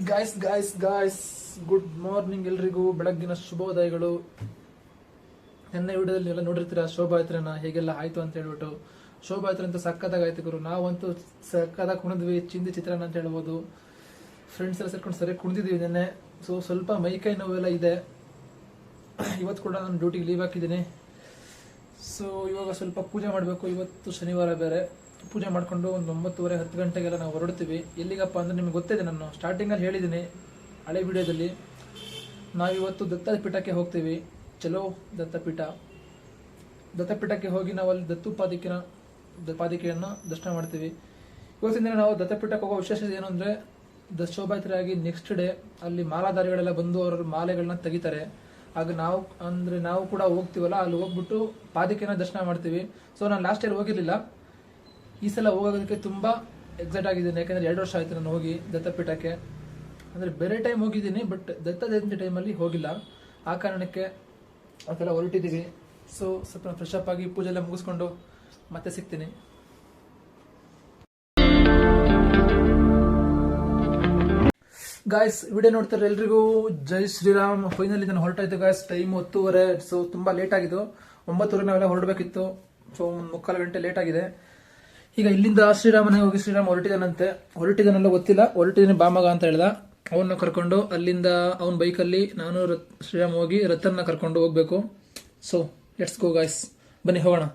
Guys good morning ಎಲ್ರಿಗೂ ಬೆಳಗ್ಗಿನ ಶುಭೋದಯಗಳು. ನಿನ್ನೆ ವಿಡಿಯೋದಲ್ಲಿ ಎಲ್ಲ ನೋಡಿರ್ತೀರ ಶೋಭಾಯಾತ್ರೆನ ಹೇಗೆಲ್ಲ ಆಯ್ತು ಅಂತ ಹೇಳ್ಬಿಟ್ಟು. ಶೋಭಾಯಾತ್ರೆ ಅಂತ ಸಕ್ಕತ್ತಾಗಾಯ್ತು ಗುರು. ನಾವಂತೂ ಸಕ್ಕತ್ತಾಗಿ ಕುಣಿದ್ವಿ, ಚಿಂದಿ ಚಿತ್ರಾನ್ನ ಅಂತ ಹೇಳ್ಬೋದು. ಫ್ರೆಂಡ್ಸ್ ಎಲ್ಲ ಸೇರ್ಕೊಂಡು ಸರಿಯಾಗಿ ಕುಣಿದಿದ್ವಿ ನಿನ್ನೆ. ಸೊ ಸ್ವಲ್ಪ ಮೈಕೈ ನೋವೆಲ್ಲ ಇದೆ. ಇವತ್ತು ಕೂಡ ನಾನು ಡ್ಯೂಟಿಗೆ ಲೀವ್ ಹಾಕಿದ್ದೀನಿ. ಸೊ ಇವಾಗ ಸ್ವಲ್ಪ ಪೂಜೆ ಮಾಡಬೇಕು. ಇವತ್ತು ಶನಿವಾರ ಬೇರೆ. ಪೂಜೆ ಮಾಡಿಕೊಂಡು ಒಂದು 9:30 10 ಗಂಟೆಗೆಲ್ಲ ನಾವು ಹೊರಡ್ತೀವಿ. ಎಲ್ಲಿಗಪ್ಪ ಅಂದರೆ ನಿಮ್ಗೆ ಗೊತ್ತಿದೆ, ನಾನು ಸ್ಟಾರ್ಟಿಂಗಲ್ಲಿ ಹೇಳಿದ್ದೀನಿ ಹಳೆ ವಿಡಿಯೋದಲ್ಲಿ. ನಾವಿವತ್ತು ದತ್ತಪೀಠಕ್ಕೆ ಹೋಗ್ತೀವಿ. ಚಲೋ ದತ್ತಪೀಠಕ್ಕೆ ಹೋಗಿ ನಾವು ಅಲ್ಲಿ ಪಾದಿಕೆಯನ್ನು ದರ್ಶನ ಮಾಡ್ತೀವಿ. ಇವತ್ತಿನ ದಿನ ನಾವು ದತ್ತಪೀಠಕ್ಕೆ ಹೋಗೋ ವಿಶೇಷತೆ ಏನು ಅಂದರೆ, ಶೋಭಾಯಾತ್ರೆ ಆಗಿ ನೆಕ್ಸ್ಟ್ ಡೇ ಅಲ್ಲಿ ಮಾಲಾಧಾರಿಗಳೆಲ್ಲ ಬಂದು ಅವರ ಮಾಲೆಗಳನ್ನ ತೆಗಿತಾರೆ. ಆಗ ನಾವು ಕೂಡ ಹೋಗ್ತೀವಲ್ಲ, ಅಲ್ಲಿ ಹೋಗ್ಬಿಟ್ಟು ಪಾದಿಕೆನ ದರ್ಶನ ಮಾಡ್ತೀವಿ. ಸೊ ನಾನು ಲಾಸ್ಟ್ ಇಯರ್ ಹೋಗಿರ್ಲಿಲ್ಲ, ಈ ಸಲ ಹೋಗೋದಕ್ಕೆ ತುಂಬ ಎಕ್ಸೈಟ್ ಆಗಿದ್ದೀನಿ. ಯಾಕಂದರೆ 2 ವರ್ಷ ಆಯಿತು ನಾನು ಹೋಗಿ ದತ್ತಪೀಠಕ್ಕೆ. ಅಂದರೆ ಬೇರೆ ಟೈಮ್ ಹೋಗಿದ್ದೀನಿ, ಬಟ್ ದತ್ತ ಜಯಂತಿ ಟೈಮಲ್ಲಿ ಹೋಗಿಲ್ಲ. ಆ ಕಾರಣಕ್ಕೆ ಅದೆಲ್ಲ ಹೊರಟಿದ್ದೀವಿ. ಸೊ ಸ್ವಲ್ಪ ಫ್ರೆಶ್ ಅಪ್ ಆಗಿ ಪೂಜೆ ಎಲ್ಲ ಮುಗಿಸ್ಕೊಂಡು ಮತ್ತೆ ಸಿಗ್ತೀನಿ. ಗಾಯ್ಸ್, ವಿಡಿಯೋ ನೋಡ್ತಾರೆ ಎಲ್ರಿಗೂ ಜೈ ಶ್ರೀರಾಮ್. ಫೈನಲಿ ನಾನು ಹೊರಟಾಯ್ತು ಗಾಯ್ಸ್. ಟೈಮ್ 10:30. ಸೊ ತುಂಬ ಲೇಟ್ ಆಗಿದ್ದು. 9:30 ನಾವೆಲ್ಲ ಹೊರಡಬೇಕಿತ್ತು. ಸೊ 3/4 ಗಂಟೆ ಲೇಟ್ ಆಗಿದೆ. ಈಗ ಇಲ್ಲಿಂದ ಶ್ರೀರಾಮನಿಗೆ ಹೋಗಿ, ಶ್ರೀರಾಮ್ ಹೊರಟಿದ್ದಾನೆಲ್ಲ ಗೊತ್ತಿಲ್ಲ. ಹೊರಟಿದ್ದೀನಿ ಬಾಮಗ ಅಂತ ಹೇಳ್ದ. ಅವನ್ನ ಕರ್ಕೊಂಡು ಅಲ್ಲಿಂದ ಅವನ ಬೈಕಲ್ಲಿ ನಾನು ಶ್ರೀರಾಮ್ ಹೋಗಿ ರಥನ್ನ ಕರ್ಕೊಂಡು ಹೋಗ್ಬೇಕು. ಸೊ ಲೆಟ್ಸ್ ಗೋ ಗಾಯ್ಸ್, ಬನ್ನಿ ಹೋಗೋಣ.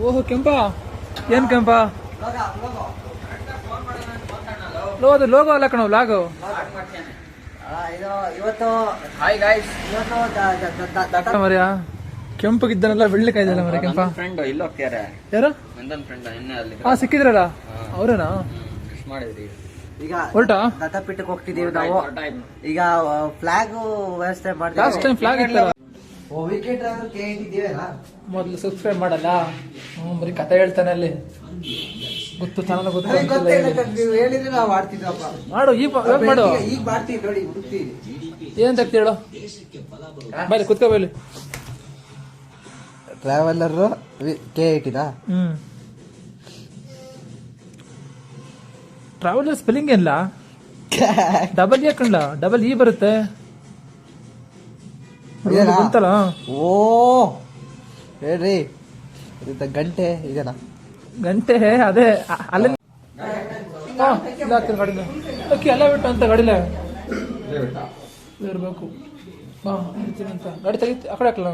ಓಹೋ ಕೆಂಪ, ಏನ್ ಕೆಂಪ? ಲೋಗೋ ಅಲ್ಲ ಕಣೋ, ಲಾಗೋ. ಮರ್ಯಾ ಕೆಂಪಗಿದ್ದಾನಲ್ಲ, ಬೆಳ್ಳಿಕಾಯ್ದಲ್ಲ ಮರ ಕೆಂಪ. ಯಾರು? ಹಾ, ಸಿಕ್ಕಿದ್ರಲ್ಲ ಅವ್ರೇನಾ? ಹೊರಟಾ ದತ್ತಪೀಠಕ್ಕೆ ಹೋಗ್ತಿದೀವಿ ನಾವು. ಈಗ ಫ್ಲಾಗ್ ವ್ಯವಸ್ಥೆ ಮಾಡಿ ಲಾಸ್ಟ್ ಟೈಮ್ ಫ್ಲಾಗ್ ಇತ್ತಲ್ಲ. ಮೊದಲು ಸಬ್ಸ್ಕ್ರೈಬ್ ಮಾಡಲ್ಲ, ಬರೀ ಕತೆ ಹೇಳ್ತಾನೆ ಅಲ್ಲಿ. ಗೊತ್ತು, ಚೆನ್ನಾಗಿ ಗೊತ್ತು. ಹೇಳಿದ್ರೆ ನಾವು ಮಾಡ್ತಿದ್ವಪ್ಪ. ಮಾಡು, ಈಗ ಮಾಡು. ಈಗ ಮಾಡ್ತೀವಿ ನೋಡಿ, ಹುಡುಕ್ತೀವಿ. ಏನ್ ತಗ್ತಿ ಹೇಳು, ಬರೀ ಕುತ್ಕೋ ಬೈಲಿ. ಟ್ರಾವೆಲರ್ K80 ಟ್ರಾವೆಲರ್ ಸ್ಪೆಲ್ಲಿಂಗ್ ಏನಿಲ್ಲ, ಡಬಲ್ ಯಾಕಂಡ ಡಬಲ್ ಇ ಬರುತ್ತೆ ಅಂತಲ್ಲ. ಓ ಹೇಳ್ರಿ, ಗಂಟೆ ಇದೆನಾ? ಗಂಟೆ ಅದೇ ಅಲ್ಲೇ ಗಾಡಿನ ಅಕ್ಕಿ ಎಲ್ಲ ಬಿಟ್ಟು ಅಂತ ಗಾಡಿಲ ಇರ್ಬೇಕು. ಅಂತ ಗಾಡಿ ತೆಗಿತಿ ಆ ಕಡೆ ಹಾಕಲ್ಲ.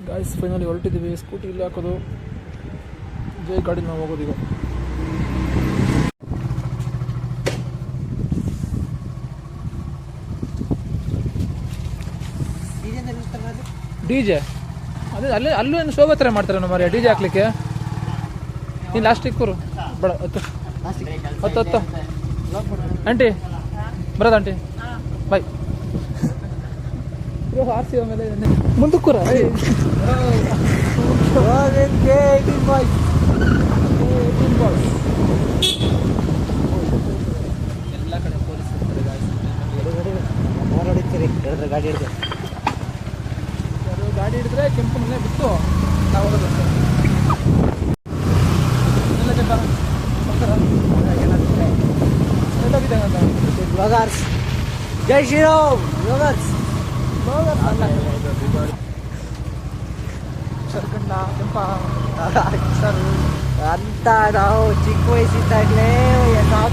Guys finally ಹೊರಟಿದ್ದೀವಿ. ಸ್ಕೂಟಿ ಇಲ್ಲಿ ಹಾಕೋದು, ಜೈ ಗಾಡಿ ನಾವು ಹೋಗೋದು ಈಗ. ಡಿಜೆ ಅದೇ ಅಲ್ಲೂ ಏನು ಶೋಭಾಯಾತ್ರೆ ಮಾಡ್ತಾರೆ ನಮ್ಮ ಮರ್ಯ ಡಿಜೆ ಹಾಕ್ಲಿಕ್ಕೆ. ನೀನು ಲಾಸ್ಟಿಗೆ ಕೂರು ಬೇಡ. ಹತ್ತು ಆಂಟಿ ಬರೋದ ಆಂಟಿ, ಬಾಯ್. ಆರ್ಸಿ ಆಮೇಲೆ ಮುಂದಕ್ಕೆ ಕೂರ. ಎಲ್ಲ ಕಡೆ ಪೊಲೀಸ್ ಇರ್ತಾರೆ. ಗಾಡಿ ಹಿಡಿದ್ರೆ ಗಾಡಿ ಹಿಡಿದ್ರೆ ಕೆಂಪು ಮನೆ ಬಿಟ್ಟು ನಾವು ಹೋಗೋದಷ್ಟೇ. ಜೈ ಶ್ರೀರಾಮ್ ಸರ್ಕಂಡ ಕೆಂಪ ಅಂತ ನಾವು ಚಿಕ್ಕ ವಯಸ್ಸಿದ್ದಾಗಲೇ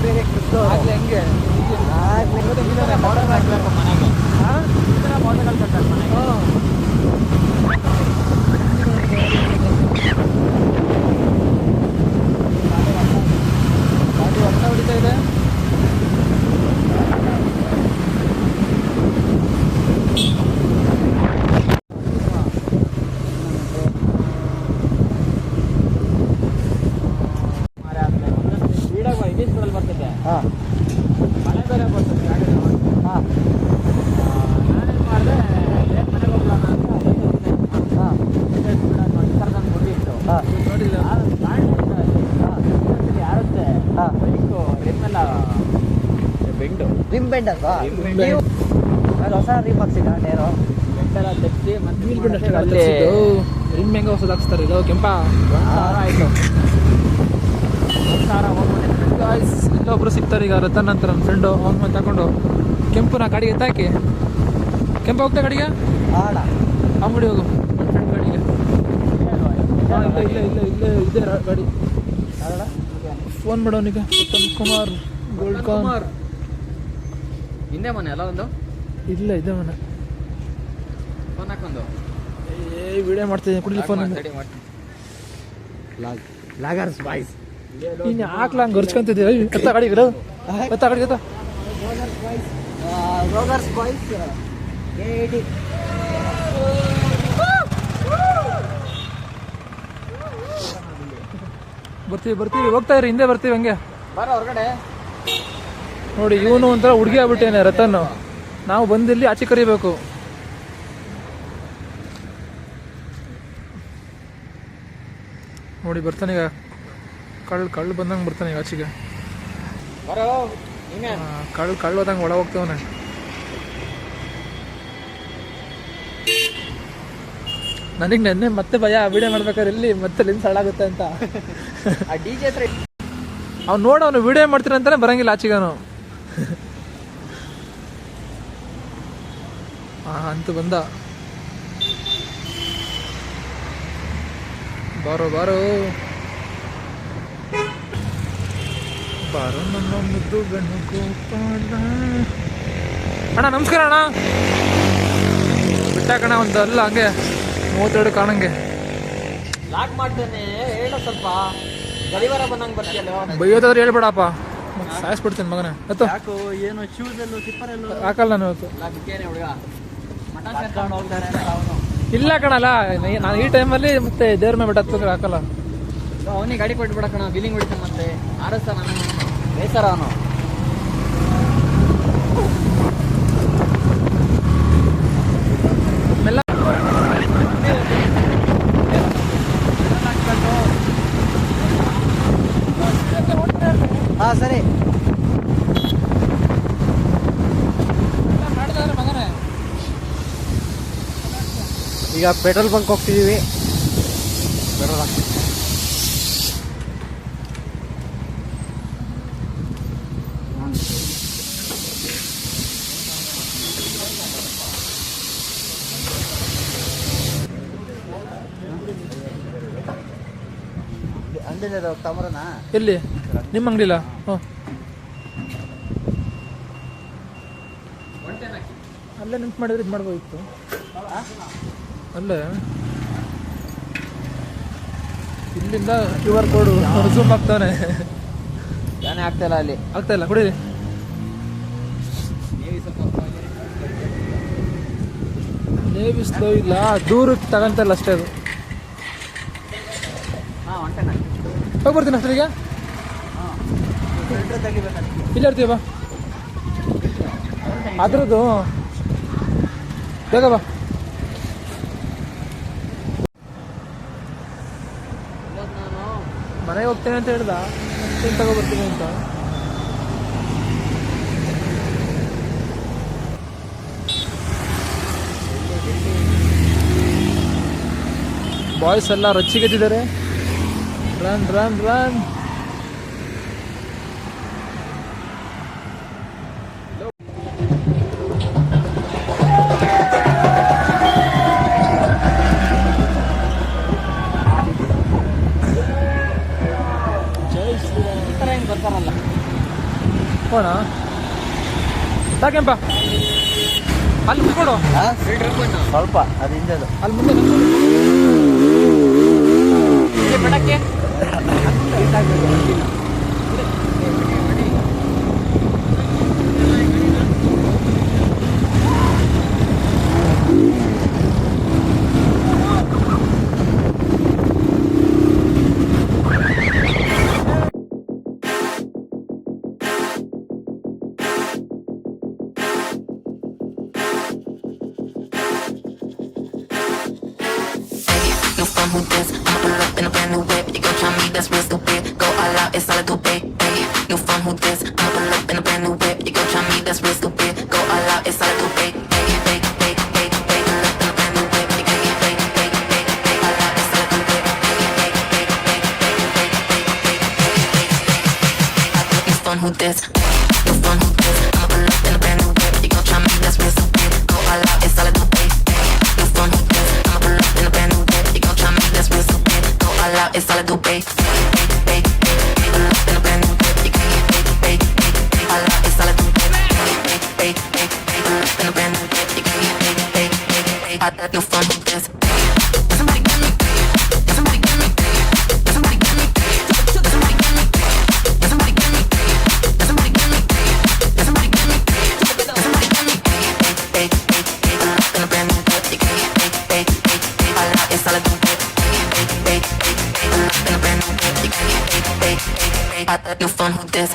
ಬೇರೆ ಕೃಷ್ಣ ಆಗ್ಲಿ ಹಂಗೆ ಮಾಡಲ್ ಹಾಕ್ಬೇಕು ಮನೆಗೆ. ಮಾಡಲ್ ಕಟ್ಟಾಕ ಮನೆಗೆ. ಗಾಡಿ ಹೊರಟ ಹೊಡಿತಾ ಇದೆ. ಬೆಂಡ್ ಅಲ್ವಾ ನೀವು ಅಲ್ಲಿ ಹೊಸ ರೀಮ್ ಹಾಕ್ಸಿದ ನೇರು ಬೆಟ್ಟೆಲ್ಲ ತೆಗ್ಸಿ ಮತ್ತೆ ವೀಲ್ ಬೆಂಡ್ ಅಷ್ಟೇ ರಿಮ್ ಹೆಂಗ ಹೊಸದು ಹಾಕ್ಸ್ತಾರೆ ಇದು ಕೆಂಪ ಆಯ್ತು 1,000 ಹೋಗ್ಬೋದು. ಗಾಯ್ಸ್ ಇಲ್ಲೊಬ್ರು ಸಿಗ್ತಾರೆ ಈಗ ರತನ್ ಅಂತ ನನ್ನ ಫ್ರೆಂಡು ಅವ್ನ ತಗೊಂಡು ಕೆಂಪುನ ಗಾಡಿಗೆ ಎತ್ತಾಕಿ ಕೆಂಪ ಹೋಗ್ತಾ ಗಾಡಿಗೆ ಆಡ ಅಂಗಡಿ ಹೋಗು ನನ್ನ ಫ್ರೆಂಡ್ ಗಾಡಿಗೆ ಇಲ್ಲೇ ಇದೆ ಗಾಡಿ ಫೋನ್ ಮಾಡೋನಿಗೆ ಉತ್ತಮ್ ಕುಮಾರ್ ಗೋಲ್ಡ್ ಕಾನ್ ಹಿಂದೆ ಮನೆ ಅಲ್ಲ ಒಂದು ಇಲ್ಲ ಇದೆ ಮನೆ ಫೋನ್ ಹಾಕೊಂಡು ವಿಡಿಯೋ ಮಾಡ್ತಿದ್ದೀನಿ ಕುಡಿಲಿ ಫೋನ್ ರೆಡಿ ಮಾಡ್ತೀನಿ. ಲಾಗರ್ಸ್ ಬಾಯ್ಸ್ ಇನ್ನು ಹಾಕ್ಲಂಗೆ ಗರ್ಚ್ಕೊಂತಿದ್ದೆ ಎತ್ತ ಗಾಡಿಗೆ ಎತ್ತ ಗಾಡಿಗೆ ಎತ್ತ ರೋಗರ್ಸ್ ಬಾಯ್ಸ್ AD ಬರ್ತೀವಿ ಹೋಗ್ತಾ ಇರಿ ಹಿಂದೆ ಬರ್ತೀವಿ ಹಂಗೆ ಬರ ಹೊರಗಡೆ ನೋಡಿ ಇವನು ಒಂಥರ ಹುಡುಗಿ ಆಗ್ಬಿಟ್ಟೇನೆ ರತನ್ ನಾವು ಬಂದಿಲ್ಲಿ ಆಚೆ ಕರಿಬೇಕು ನೋಡಿ ಬರ್ತಾನೆ ಈಗ ಕಳ್ಳು ಬಂದಂಗೆ ಬರ್ತಾನೆ ಈಗ ಆಚೆಗೆ ಬರೋ ನೀನೆ ಕಳ್ಳು ಹೋದಂಗೆ ಒಳ ಹೋಗ್ತವನೆ ನನಗೆ ನೆನ್ನೆ ಮತ್ತೆ ಭಯ ವಿಡಿಯೋ ಮಾಡ್ಬೇಕಾದ್ರೆ ಎಲ್ಲಿ ಮತ್ತೆ ಲೆನ್ಸ್ ಹಾಳಾಗುತ್ತೆ ಅಂತ ಆ DJ ಹತ್ರ ಅವ್ನು ನೋಡು ಅವನು ವಿಡಿಯೋ ಮಾಡ್ತೀರ ಅಂತಾನೆ ಬರಂಗಿಲ್ಲ ಆಚೆಗೆ ಅವನು ಅಂತೂ ಬಂದ ಬಾರೋ ಬಾರೋ ಬಾರೋ ನನ್ನ ಮುದ್ದು ಗಣ್ಣು ಗೋಪಾಲ ಅಣ್ಣ ನಮಸ್ಕಾರ ಅಣ್ಣ ಬಿಟ್ಟಾಕಣ ಒಂದು ಅಲ್ಲ ಹಂಗೆ 32 ಕಾಣಂಗೆ ಲಾಕ್ ಮಾಡ್ತೇನೆ ಹೇಳೋ ಸ್ವಲ್ಪ ಗಡಿವಾರ ಬಂದಂಗೆ ಬರ್ತೀಯಲ್ಲೋ ಬೈಯೋದಾದ್ರೆ ಹೇಳ್ಬೇಡಪ್ಪ ಮತ್ತೆ ಸಾಯಿಸ್ಬಿಡ್ತೀನಿ ಮಗನ ಆಯ್ತು ಯಾಕೋ ಏನೋ ಶೂಸ್ ಎಲ್ಲೋ ಸ್ಲಿಪ್ಪರ್ ಎಲ್ಲೋ ಹಾಕಲ್ಲ ನಾನು ಇವತ್ತು ಬಿಕ್ಕೇನೆ ಹುಡುಗ ಮಠ ಕರ್ಕೊಂಡು ಹೋಗ್ತಾರೆ ಅವನು ಇಲ್ಲ ಕಣಲ್ಲ ನಾನು ಈ ಟೈಮಲ್ಲಿ ಮತ್ತೆ ದೇವ್ರ ಮೇಲೆ ಬಿಟ್ಟು ಹಾಕಲ್ಲ ಅವನಿಗೆ ಗಾಡಿ ಕೊಟ್ಬಿಡ ಕಣ ಬಿಲ್ಲಿಂಗ್ ಹೊಡಿತಾನೆ ಮತ್ತೆ ಆರಸ್ತ ನಾನು ಬೇಸರ ಅವನು ಮೆಲ್ಲ ಹಾ ಸರಿ ಮಗನೇ ಈಗ ಪೆಟ್ರೋಲ್ ಬಂಕ್ ಹೋಗ್ತಿದೀವಿ ಪೆಟ್ರೋಲ್ ಹಾಕ್ತೀವಿ ಅಂಗಡಿಲಿ ತಮರನ ಎಲ್ಲಿ ನಿಮ್ಮ ಅಂಗಡಿಲ್ಲ ಹ್ಞೂ ಅಲ್ಲೇ ನಿಂತು ಮಾಡಿದ್ರೆ ಇದು ಮಾಡ್ಬೋದಿತ್ತು ಅಲ್ಲೇ ಇಲ್ಲಿಂದ QR ಕೋಡ್ ಝೂಮ್ ಆಗ್ತಾನೆ ಏನೇ ಆಗ್ತಾಯಿಲ್ಲ ಅಲ್ಲಿ ಆಗ್ತಾ ಇಲ್ಲ ಕುಡೀರಿ ನೇವಿ ಸ್ಲೋ ಇಲ್ಲ ದೂರಕ್ಕೆ ತಗೊಂತಲ್ಲ ಅಷ್ಟೇ ಅದು ಹಾಂ ಹೊಂಟೆನ ಹೋಗಿ ಬರ್ತೀನಿ ಅಷ್ಟೇ ಈಗ ಇಲ್ಲ ಇರ್ತೀಯ ಬಾ ಅದ್ರದ್ದು ಬೇಗ ಬಾ ನಾನು ಮನೆಗೆ ಹೋಗ್ತೇನೆ ಅಂತ ಹೇಳ್ದ ಏನು ತಗೊಬರ್ತೀನಿ ಅಂತ ಬಾಯ್ಸ್ ಎಲ್ಲ ರಚ್ಚಿಗೆದ್ದಿದ್ದಾರೆ ರನ್ ರನ್ ರನ್ ಈ ಥರ ಹೆಂಗೆ ಬರ್ತಾರಲ್ಲ ಹೋಣ ಸಾಕೆಂಪ ಅಲ್ಲಿ ಮುಚ್ಕೊಡು ಫಿಲ್ಟರ್ ಬಣ್ಣ ಸ್ವಲ್ಪ ಅದು ಹಿಂದೆದು ಅಲ್ಲಿ ಮುಂದೆ ಇಲ್ಲಿ ಪಟಾಕಿ No fun who this? I'ma pull up in a brand new whip. You gon' try me, that's real stupid. Go all out, it's all I do, babe. No fun who this? I'ma pull up in a brand new whip. You gon' try me, that's real stupid. it's all I do, bake, bake, bake, bake, bake, bake. Pull up in a brand new whip, you gon' get bake, bake, bake, bake. All I, it's all I do, bake, bake, bake, bake, bake, bake, bake, bake, bake, bake. New phone, who this? New phone, who this? I'ma pull up in a brand new whip, you gon' try me, that's real so big. Go all out, it's all I do, bake, bake. New phone, who this? I'ma pull up in a brand new whip, you gon' try me, that's real so big. Go all out, it's all I do, bake, bake, bake, bake. Pull up in a brand new whip, you gon' get bake, bake, bake, bake. All out, it's all I do, bake, bake, bake, bake, bake. Pull up in a brand new whip, you gon' get bake, bake, bake, bake. I got new phone, who this? Somebody get me, somebody get me, somebody get me, somebody get me, somebody get me, somebody get me, somebody get me, somebody get me. Bake, bake, bake, pull up in a brand new whip, you gon' get bake, bake, bake, bake. All out, it's all I do, bake, bake, bake, bake, bake. Pull up in a brand new whip, you gon' get bake, bake, bake, bake. I got new phone, who this?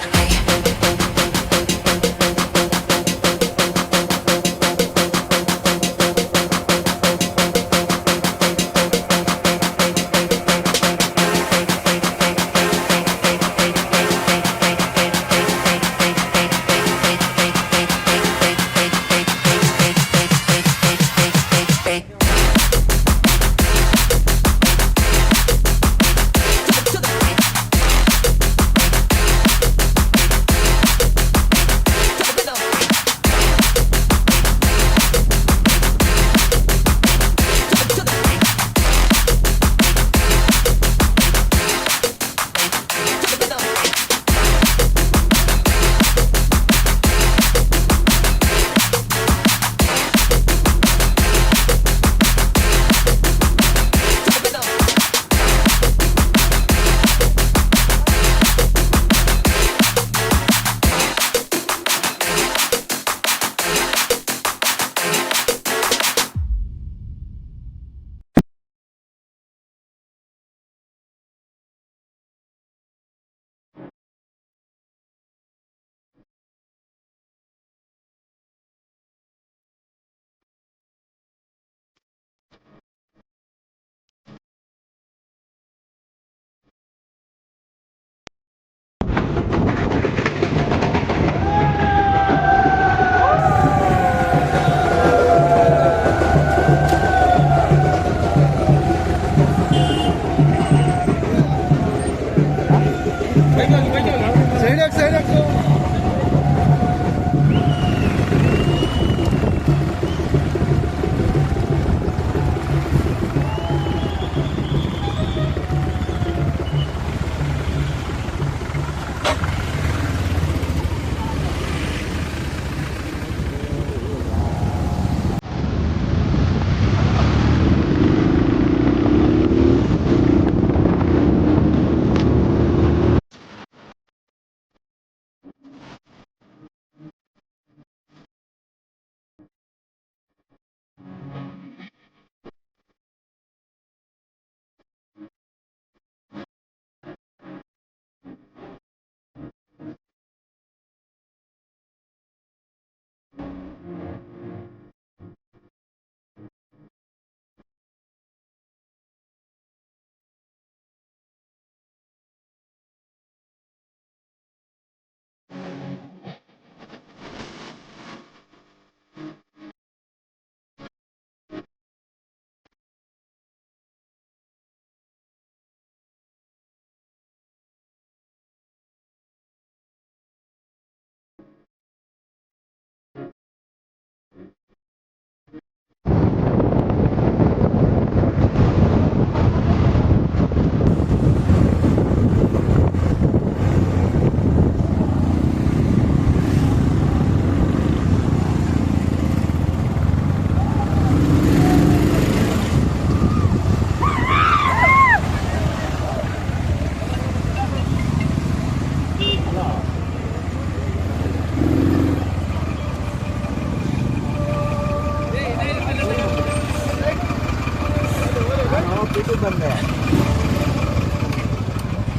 ಬಂದೆ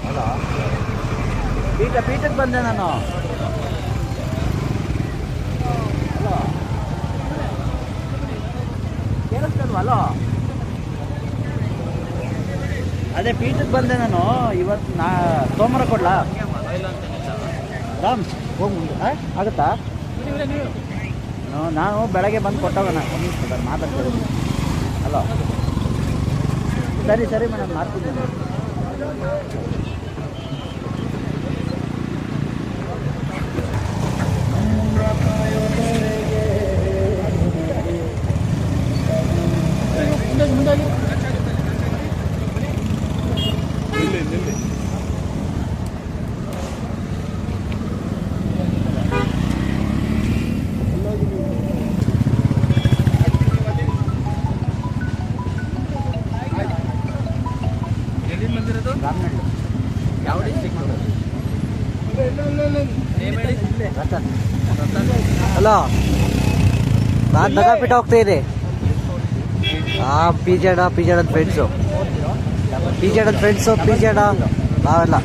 ಅಲ್ಲ ಪೀಠಕ್ಕೆ ಬಂದೆ ನಾನು. Hello ಕೇಳಿಸ್ತಲ್ವಲ್ಲೋ? ಅದೇ ಪೀಠಕ್ಕೆ ಬಂದೆ ನಾನು ಇವತ್ತು. ಸೋಮವಾರ ಕೊಡ್ಲಾ? ರಾಮ್ ಹೋಗಿ ಮುಂದೆ ಆಗುತ್ತಾ? ನಾನು ಬೆಳಗ್ಗೆ ಬಂದು ಕೊಟ್ಟೋಗೋಣ ಮಾತಾಡ್ತೀನಿ. ಹಲೋ, ಸರಿ ಮೇಡಮ್, ಮಾಡ್ತೀನಿ. ರಾಮನಹಳ್ಳಿ. ಯಾವ ಡಿಸ್ಟ್ರಿಕ್ಟ್? ಹಲೋ, ನಾನು ನಗಾಪಿಟ್ಟು ಹೋಗ್ತಾಯಿದ್ದೆ. ಪಿ ಜೆಡ್ ಅಂತ ಫ್ರೆಂಡ್ಸು, ಪಿ ಜೆಡ್ ನಾವೆಲ್ಲ.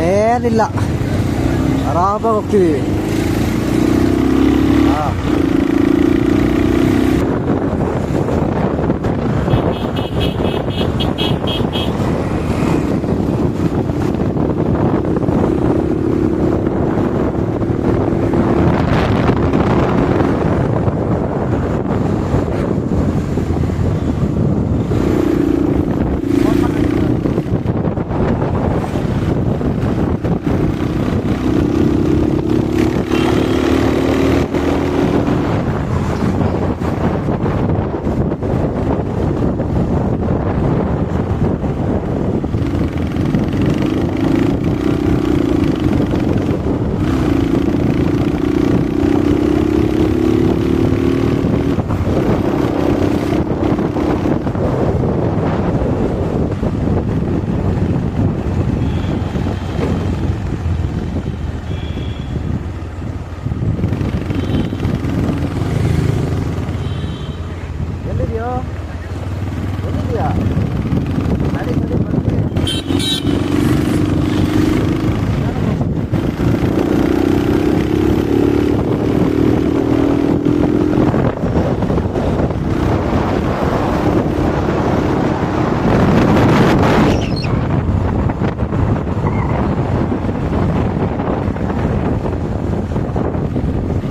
ಏನಿಲ್ಲ, ಆರಾಮಾಗಿ ಹೋಗ್ತಿದ್ದೀವಿ.